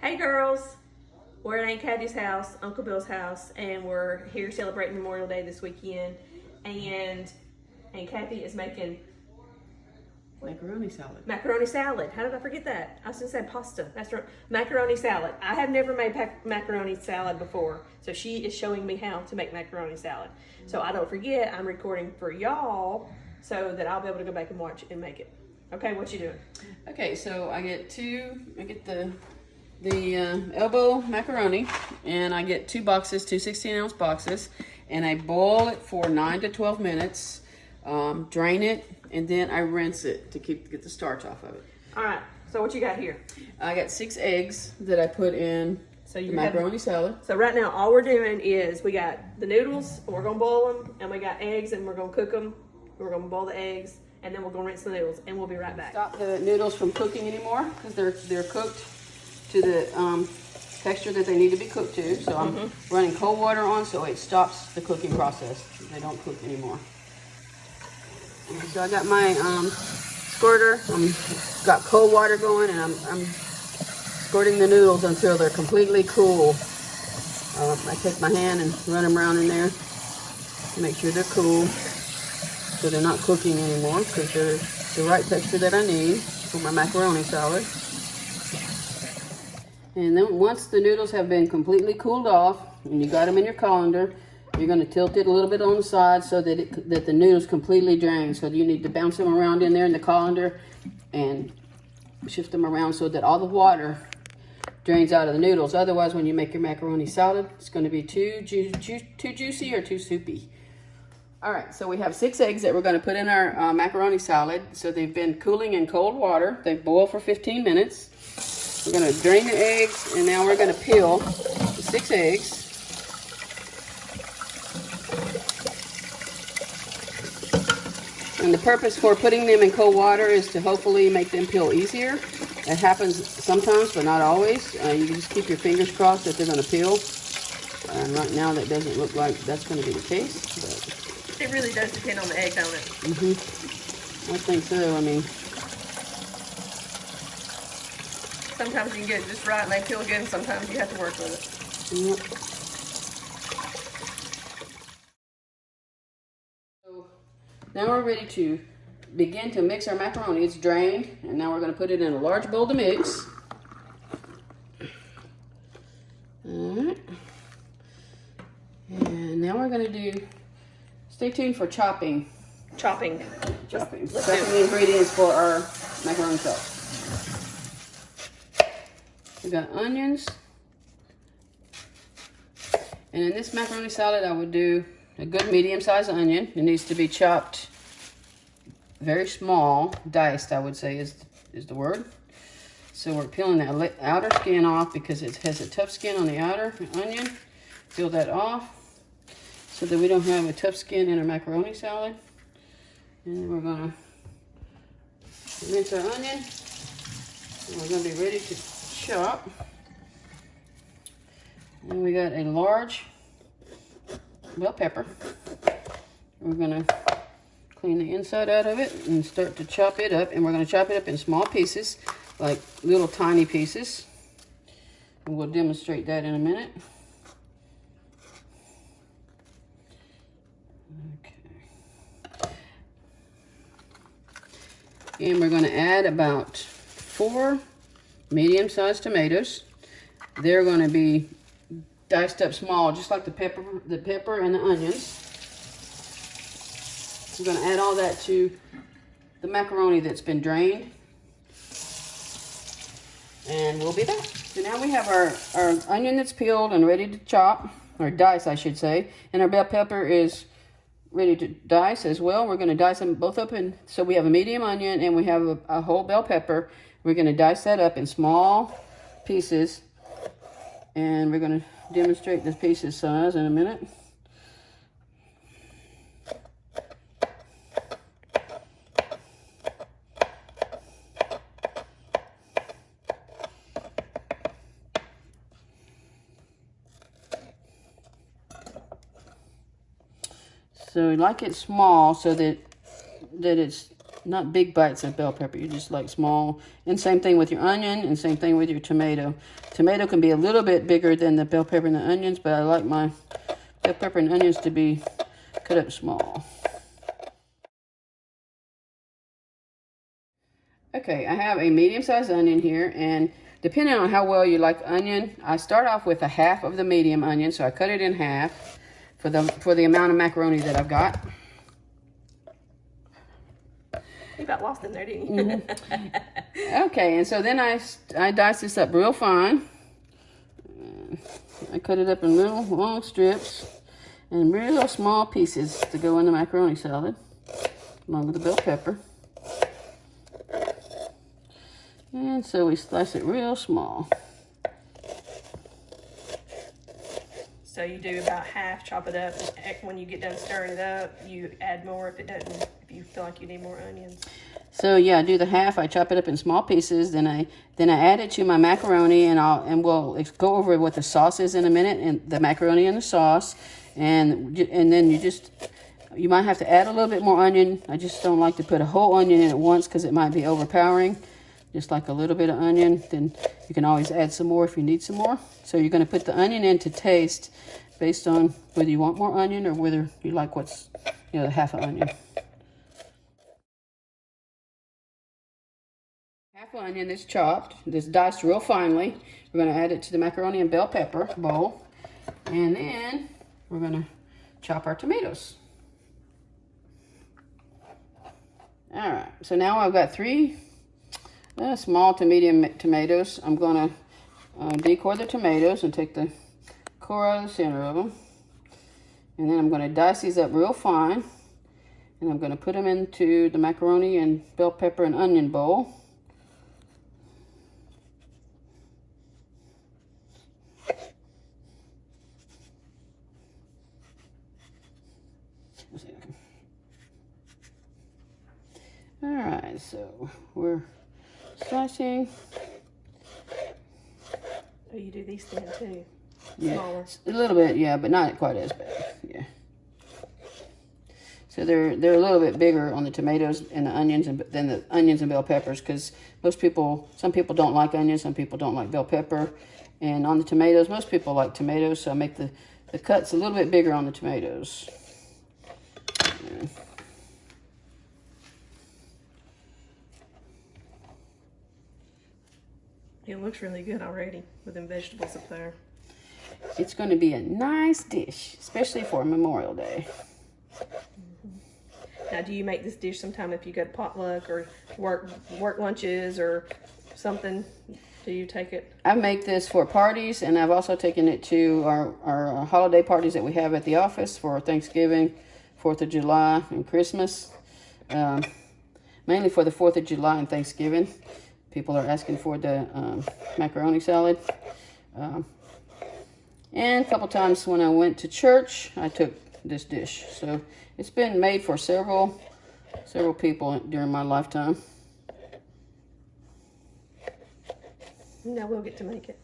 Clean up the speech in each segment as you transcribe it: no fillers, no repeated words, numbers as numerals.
Hey girls, we're at Aunt Kathy's house, Uncle Bill's house, and we're here celebrating Memorial Day this weekend. And Aunt Kathy is making Macaroni salad. macaroni salad. How did I forget that? I was gonna say pasta. That's right, macaroni salad. I have never made macaroni salad before, so she is showing me how to make macaroni salad. So I don't forget, I'm recording for y'all so that I'll be able to go back and watch and make it. Okay, what you doing? Okay, so I get the elbow macaroni, and I get 2 boxes, 2 16-ounce boxes, and I boil it for 9 to 12 minutes, drain it, and then I rinse it to get the starch off of it. All right, so what you got here? I got 6 eggs that I put in the macaroni salad. So right now, all we're doing is we got the noodles, and we're gonna boil them, and we got eggs, and we're gonna cook them. We're gonna boil the eggs, and then we're gonna rinse the noodles, and we'll be right back. Stop the noodles from cooking anymore because they're cooked to the texture that they need to be cooked to. So I'm running cold water on so it stops the cooking process. They don't cook anymore. So I got my squirter. Got cold water going, and I'm squirting the noodles until they're completely cool. I take my hand and run them around in there to make sure they're cool, so they're not cooking anymore, because they're the right texture that I need for my macaroni salad. And then once the noodles have been completely cooled off, and you got them in your colander, you're going to tilt it a little bit on the side so that the noodles completely drain. So you need to bounce them around in there in the colander and shift them around so that all the water drains out of the noodles. Otherwise, when you make your macaroni salad, it's going to be too juicy or too soupy. All right, so we have 6 eggs that we're going to put in our macaroni salad. So they've been cooling in cold water. They've boiled for 15 minutes. We're going to drain the eggs, and now we're going to peel the 6 eggs. And the purpose for putting them in cold water is to hopefully make them peel easier. It happens sometimes, but not always. You can just keep your fingers crossed that they're going to peel. And right now, that doesn't look like that's going to be the case. But it really does depend on the egg, don't it? I think so. I mean, sometimes you can get it just right and they peel good, and sometimes you have to work with it. yep. So now we're ready to begin to mix our macaroni. It's drained, and now we're going to put it in a large bowl to mix. Alright. And now we're going to do, stay tuned for chopping. Chopping The ingredients for our macaroni salad. We got onions. And in this macaroni salad, I would do a good medium-sized onion. It needs to be chopped very small, diced, I would say is the word. So we're peeling that outer skin off because it has a tough skin on the outer onion. Peel that off so that we don't have a tough skin in our macaroni salad. And then we're gonna rinse our onion. And we're gonna be ready to chop. And we got a large bell pepper. We're gonna clean the inside out of it and start to chop it up. And we're gonna chop it up in small pieces, like little tiny pieces. And we'll demonstrate that in a minute. And we're going to add about 4 medium-sized tomatoes. They're going to be diced up small, just like the pepper and the onions. We're going to add all that to the macaroni that's been drained. And we'll be back. So now we have our onion that's peeled and ready to chop, or dice, I should say. And our bell pepper is ready to dice as well. We're going to dice them both up in, so we have a medium onion and we have a whole bell pepper. We're going to dice that up in small pieces, and we're going to demonstrate the pieces size in a minute. So we like it small so that it's not big bites of bell pepper. You just like small. And same thing with your onion, and same thing with your tomato. Tomato can be a little bit bigger than the bell pepper and the onions, but I like my bell pepper and onions to be cut up small. Okay, I have a medium-sized onion here, and depending on how well you like onion, I start off with a half of the medium onion, so I cut it in half for the amount of macaroni that I've got. You got lost in there, didn't you? Mm-hmm. Okay, and so then I dice this up real fine. I cut it up in little long strips and real small pieces to go in the macaroni salad, along with the bell pepper. And so we slice it real small. So you do about half, chop it up. When you get done stirring it up, you add more if you feel like you need more onions. So yeah, I do the half. I chop it up in small pieces. Then I add it to my macaroni, and we'll go over what the sauce is in a minute, and the macaroni and the sauce, and then you might have to add a little bit more onion. I just don't like to put a whole onion in at once because it might be overpowering. Just like a little bit of onion, then you can always add some more if you need some more. So you're going to put the onion in to taste based on whether you want more onion or whether you like what's, the half an onion. Half an onion that's chopped, that's diced real finely. We're going to add it to the macaroni and bell pepper bowl. And then we're going to chop our tomatoes. All right, so now I've got 3 small to medium tomatoes. I'm going to decore the tomatoes and take the core out of the center of them. And then I'm going to dice these up real fine. And I'm going to put them into the macaroni and bell pepper and onion bowl. All right, so we're slicing. Oh, you do these thin too? Yeah, smaller. A little bit, yeah, but not quite as bad. Yeah. So they're a little bit bigger on the tomatoes and the onions than the onions and bell peppers, because some people don't like onions, some people don't like bell pepper, and on the tomatoes, most people like tomatoes, so I make the cuts a little bit bigger on the tomatoes. Yeah. It looks really good already with them vegetables up there. It's going to be a nice dish, especially for Memorial Day. Now, do you make this dish sometime if you go to potluck or work lunches or something? Do you take it? I make this for parties, and I've also taken it to our holiday parties that we have at the office for Thanksgiving, 4th of July, and Christmas. Mainly for the 4th of July and Thanksgiving. People are asking for the macaroni salad. And a couple times when I went to church, I took this dish. So it's been made for several people during my lifetime. Now we'll get to make it.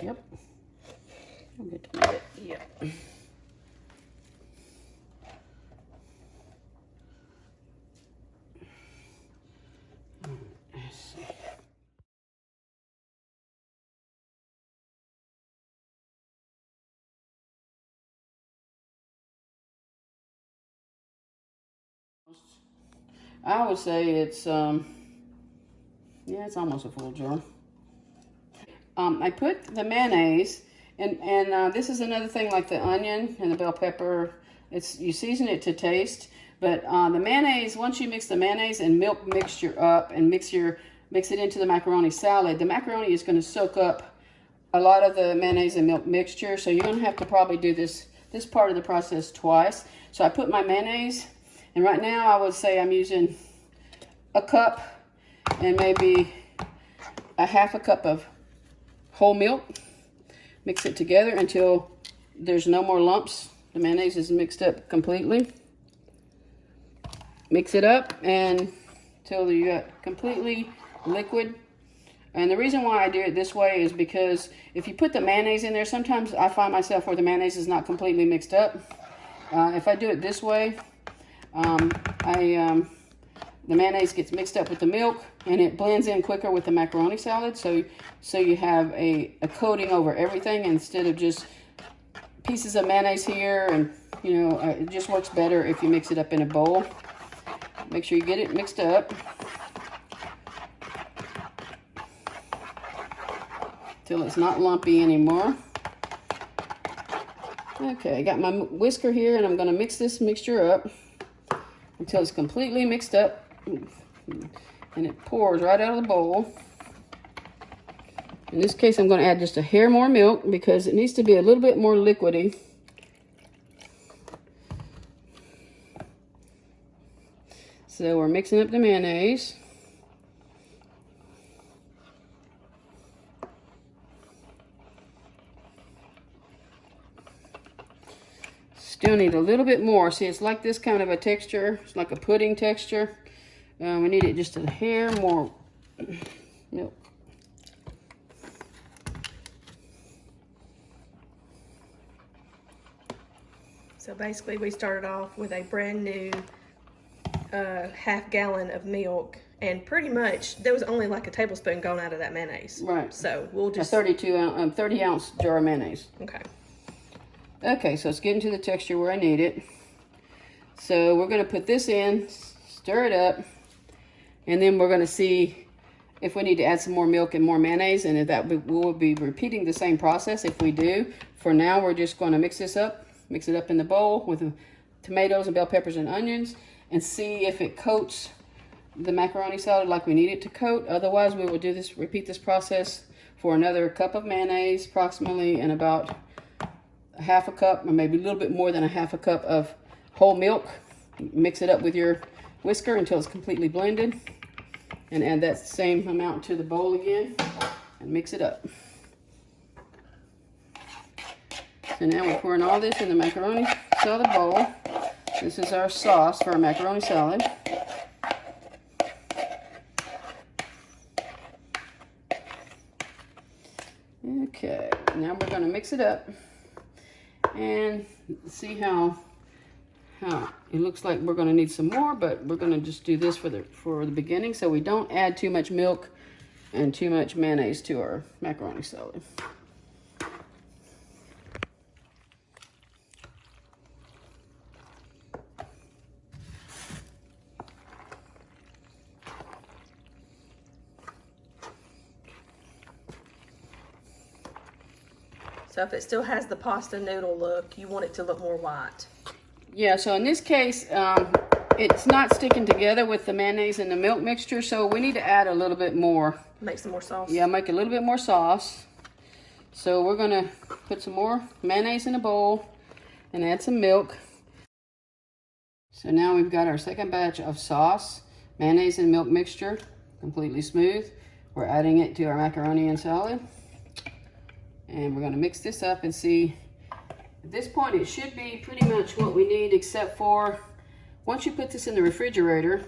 Yep. We'll get to make it. Yep. I would say it's it's almost a full jar. I put the mayonnaise, and this is another thing, like the onion and the bell pepper. You season it to taste, but the mayonnaise, once you mix the mayonnaise and milk mixture up and mix it into the macaroni salad, the macaroni is going to soak up a lot of the mayonnaise and milk mixture. So you're going to have to probably do this part of the process twice. So I put my mayonnaise. And right now, I would say I'm using a cup and maybe a half a cup of whole milk. Mix it together until there's no more lumps. The mayonnaise is mixed up completely. Mix it up until you got completely liquid. And the reason why I do it this way is because if you put the mayonnaise in there, sometimes I find myself where the mayonnaise is not completely mixed up. If I do it this way, I the mayonnaise gets mixed up with the milk and it blends in quicker with the macaroni salad. So you have a coating over everything instead of just pieces of mayonnaise here. And you know, it just works better if you mix it up in a bowl. Make sure you get it mixed up till it's not lumpy anymore. Okay, I got my whisker here and I'm going to mix this mixture up until it's completely mixed up and it pours right out of the bowl. In this case, I'm going to add just a hair more milk because it needs to be a little bit more liquidy. So we're mixing up the mayonnaise. Still need a little bit more. See, it's like this kind of a texture. It's like a pudding texture. We need it just a hair more milk. So basically we started off with a brand new half gallon of milk, and pretty much there was only like a tablespoon going out of that mayonnaise. Right. So we'll just... A 30 ounce jar of mayonnaise. Okay. Okay, so it's getting to the texture where I need it. So we're going to put this in, stir it up, and then we're going to see if we need to add some more milk and more mayonnaise, and if that we'll be repeating the same process if we do. For now, we're just going to mix this up, mix it up in the bowl with the tomatoes and bell peppers and onions, and see if it coats the macaroni salad like we need it to coat. Otherwise, we will do this, repeat this process for another cup of mayonnaise, approximately, and about a half a cup, or maybe a little bit more than a half a cup of whole milk. Mix it up with your whisker until it's completely blended, and add that same amount to the bowl again and mix it up. So now we're pouring all this in the macaroni salad bowl. This is our sauce for our macaroni salad. Okay, now we're going to mix it up and see how it looks like we're going to need some more, but we're going to just do this for the beginning so we don't add too much milk and too much mayonnaise to our macaroni salad. So if it still has the pasta noodle look, you want it to look more white. Yeah, so in this case, it's not sticking together with the mayonnaise and the milk mixture, so we need to add a little bit more. Make some more sauce. Yeah, make a little bit more sauce. So we're gonna put some more mayonnaise in a bowl and add some milk. So now we've got our second batch of sauce, mayonnaise and milk mixture, completely smooth. We're adding it to our macaroni and salad. And we're gonna mix this up and see. At this point, it should be pretty much what we need, except for once you put this in the refrigerator.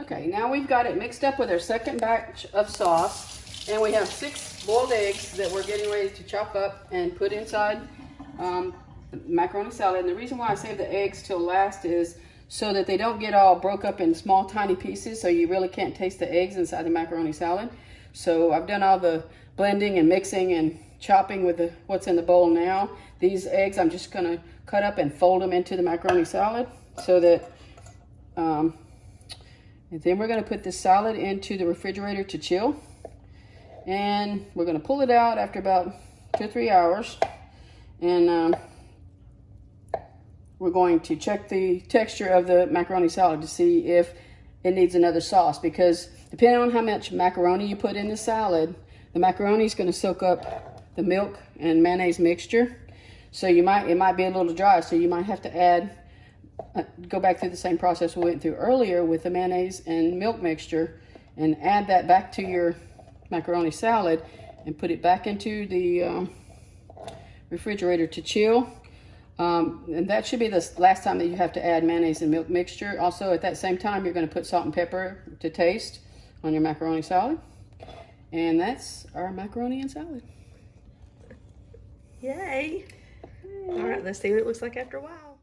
Okay, now we've got it mixed up with our second batch of sauce, and we have 6 boiled eggs that we're getting ready to chop up and put inside the macaroni salad. And the reason why I save the eggs till last is so that they don't get all broke up in small, tiny pieces, so you really can't taste the eggs inside the macaroni salad. So I've done all the blending and mixing and chopping with what's in the bowl now. These eggs I'm just gonna cut up and fold them into the macaroni salad so that, and then we're gonna put this salad into the refrigerator to chill. And we're gonna pull it out after about 2 or 3 hours. And we're going to check the texture of the macaroni salad to see if it needs another sauce, because depending on how much macaroni you put in the salad, the macaroni is going to soak up the milk and mayonnaise mixture. So it might be a little dry, so you might have to add, go back through the same process we went through earlier with the mayonnaise and milk mixture, and add that back to your macaroni salad and put it back into the refrigerator to chill. And that should be the last time that you have to add mayonnaise and milk mixture. Also, at that same time, you're going to put salt and pepper to taste on your macaroni salad. And that's our macaroni and salad. Yay! All right, let's see what it looks like after a while.